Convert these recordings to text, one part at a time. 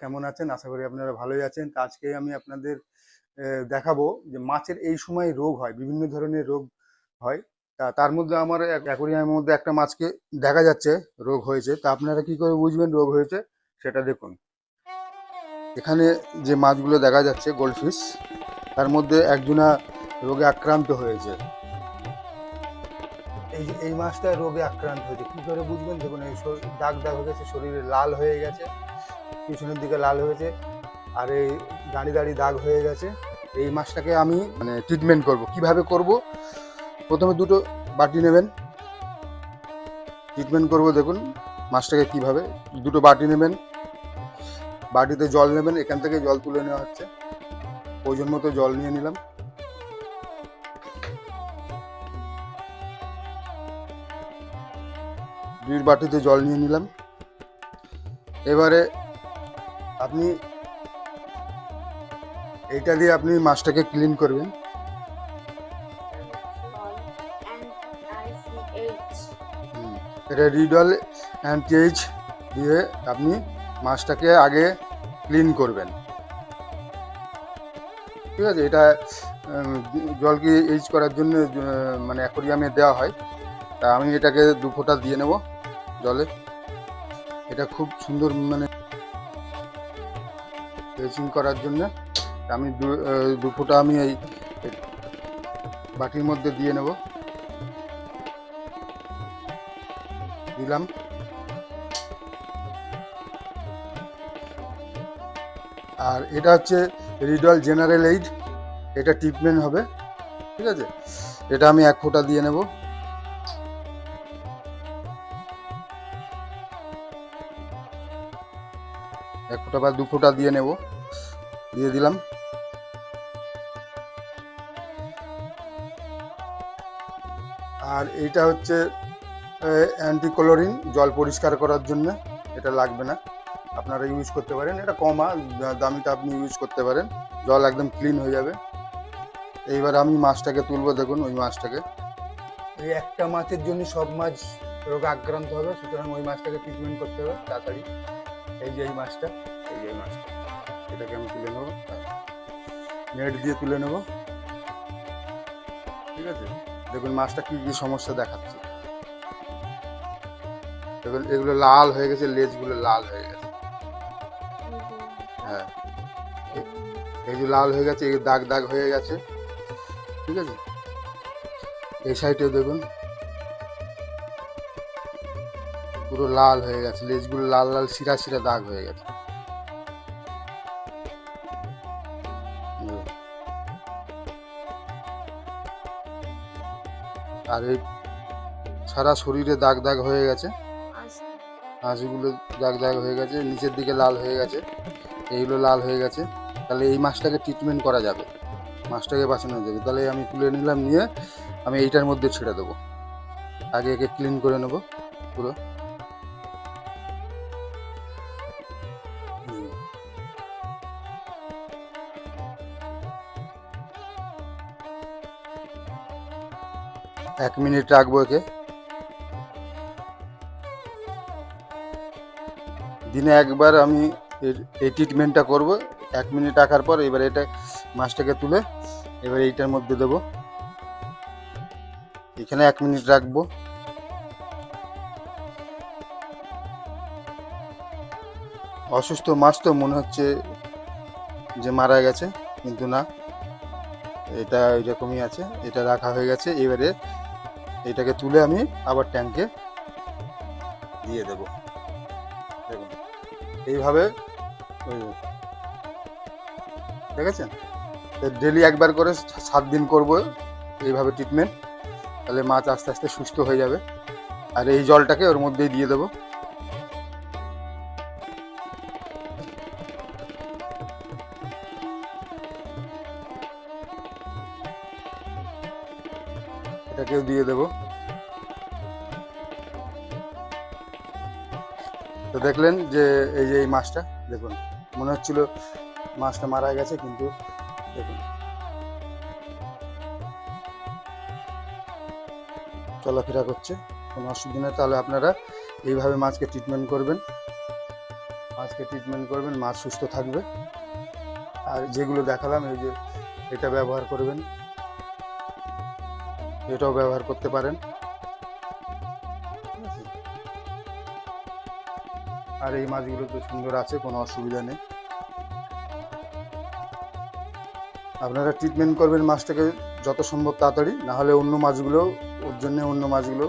কেমন আছেন? আশা করি আপনারা ভালোই আছেন। তো আজকে আমি আপনাদের দেখাবো যে মাছের এই সময় রোগ হয়, বিভিন্ন ধরনের রোগ হয়। তার মধ্যে আমার অ্যাকোরিয়ামের মধ্যে একটা মাছকে দেখা যাচ্ছে রোগ হয়েছে। তা আপনারা কি করে বুঝবেন রোগ হয়েছে সেটা দেখুন। এখানে যে মাছগুলো দেখা যাচ্ছে গোল্ডফিশ, তার মধ্যে একজনা রোগে আক্রান্ত হয়েছে। এই মাছটা রোগে আক্রান্ত হয়েছে, কি করে বুঝবেন? দেখুন এই দাগ দাগ হয়ে গেছে, শরীরে লাল হয়ে গেছে, পিছনের দিকে লাল হয়েছে, আর এই দাঁড়িয়ে দাঁড়িয়ে দাগ হয়ে গেছে। এই মাছটাকে আমি ট্রিটমেন্ট করব। কিভাবে করব? প্রথমে দুটো বাটি নেবেন, ট্রিটমেন্ট করব। দেখুন মাছটাকে কিভাবে, দুটো বাটি নেবেন, বাটিতে জল নেবেন, এখান থেকে জল তুলে নেওয়া হচ্ছে। প্রয়োজন মতো জল নিয়ে নিলাম। দুই বাটিতে জল নিয়ে নিলাম। এবারে আপনি এইটা দিয়ে আপনি মাছটাকে ক্লিন করবেন। এটা রিডল অ্যান্টিএইচ দিয়ে আপনি মাছটাকে আগে ক্লিন করবেন, ঠিক আছে? এটা জলকে এইচ করার জন্য মানে অ্যাকোরিয়ামে দেওয়া হয়। তা আমি এটাকে 2 ফোঁটা দিয়ে নেব জলে। এটা খুব সুন্দর মানে এইচিং করার জন্য আমি 2 ফোঁটা আমি এই বাটির মধ্যে দিয়ে নেব, দিলাম। আর এটা হচ্ছে রিডল জেনারেল এইড, এটা ট্রিটমেন্ট হবে, ঠিক আছে? এটা আমি 1 ফোঁটা দিয়ে নেব। এক ফোঁটা বা 2 ফোঁটা দিয়ে নেব, দিয়ে দিলাম। আর এইটা হচ্ছে অ্যান্টিক্লোরিন, জল পরিষ্কার করার জন্য। এটা লাগবে না, আপনারা ইউজ করতে পারেন। এটা কমা দামিটা আপনি ইউজ করতে পারেন, জল একদম ক্লিন হয়ে যাবে। এইবার আমি মাছটাকে তুলবো। দেখুন ওই মাছটাকে, এই একটা মাছের জন্য সব মাছ রোগে আক্রান্ত হবে, সুতরাং ওই মাছটাকে ট্রিটমেন্ট করতে হবে তাড়াতাড়ি। এই যে এই মাছটা, এই যে এই মাছটা, এটাকে আমি তুলে নেবো, নেট দিয়ে তুলে নেব, ঠিক আছে? দেখুন মাছটা কি কি সমস্যা দেখাচ্ছে। দেখুন এগুলো লাল হয়ে গেছে, লেজগুলো লাল হয়ে গেছে। হ্যাঁ, এই যে লাল হয়ে গেছে, এই দাগ দাগ হয়ে গেছে, ঠিক আছে? এই সাইডেও দেখুন পুরো লাল হয়ে গেছে, লেজগুলো লাল লাল শিরা শিরা দাগ হয়ে গেছে। আর এই সারা শরীরে দাগ দাগ হয়ে গেছে, হাঁসগুলো দাগ দাগ হয়ে গেছে, নিচের দিকে লাল হয়ে গেছে, এইগুলো লাল হয়ে গেছে। তাহলে এই মাছটাকে ট্রিটমেন্ট করা যাবে, মাছটাকে বাঁচানো যাবে। তাহলে আমি তুলে নিলাম, নিয়ে আমি এইটার মধ্যে ছেড়ে দেবো। আগে একে ক্লিন করে নেব পুরো। 1 মিনিট রাখবো একে। দিনে একবার আমি এই ট্রিটমেন্টটা করব। 1 মিনিট রাখার পর এবার এটা মাছটাকে তুলে এবার এইটার মধ্যে দেবো। এখানে 1 মিনিট রাখবো। অসুস্থ মাছ তো মনে হচ্ছে যে মারা গেছে, কিন্তু না, এটা এরকমই আছে। এটা রাখা হয়ে গেছে। এবারে এটাকে তুলে আমি আবার ট্যাঙ্কে দিয়ে দেব। দেখুন এইভাবে দেখেছেন? ডেলি একবার করে 7 দিন করব এইভাবে ট্রিটমেন্ট, তাহলে মাছ আস্তে আস্তে সুস্থ হয়ে যাবে। আর এই জলটাকে ওর মধ্যেই দিয়ে দেবো। এটাকেও দিয়ে দেবো। তো দেখলেন যে এই যে এই মাছটা, দেখুন মনে হচ্ছিল মাছটা মারা গেছে, কিন্তু দেখুন চলাফেরা করছে, কোনো অসুবিধা নেই। তাহলে আপনারা এইভাবে মাছকে ট্রিটমেন্ট করবেন। মাছকে ট্রিটমেন্ট করবেন, মাছ সুস্থ থাকবে। আর যেগুলো দেখালাম, এই যে এটা ব্যবহার করবেন, এটাও ব্যবহার করতে পারেন। ঠিক আছে? আর এই মাছগুলো তো সুন্দর আছে, কোনো অসুবিধা নেই। আপনারা ট্রিটমেন্ট করবেন মাছটাকে যত সম্ভব তাড়াতাড়ি, না হলে অন্য মাছগুলো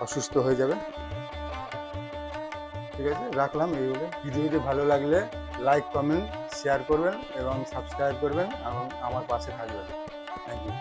অসুস্থ হয়ে যাবে। ঠিক আছে, রাখলাম। এই বলে ভিডিওটি ভালো লাগলে লাইক, কমেন্ট, শেয়ার করবেন এবং সাবস্ক্রাইব করবেন এবং আমার পাশে থাকবেন। Thank you.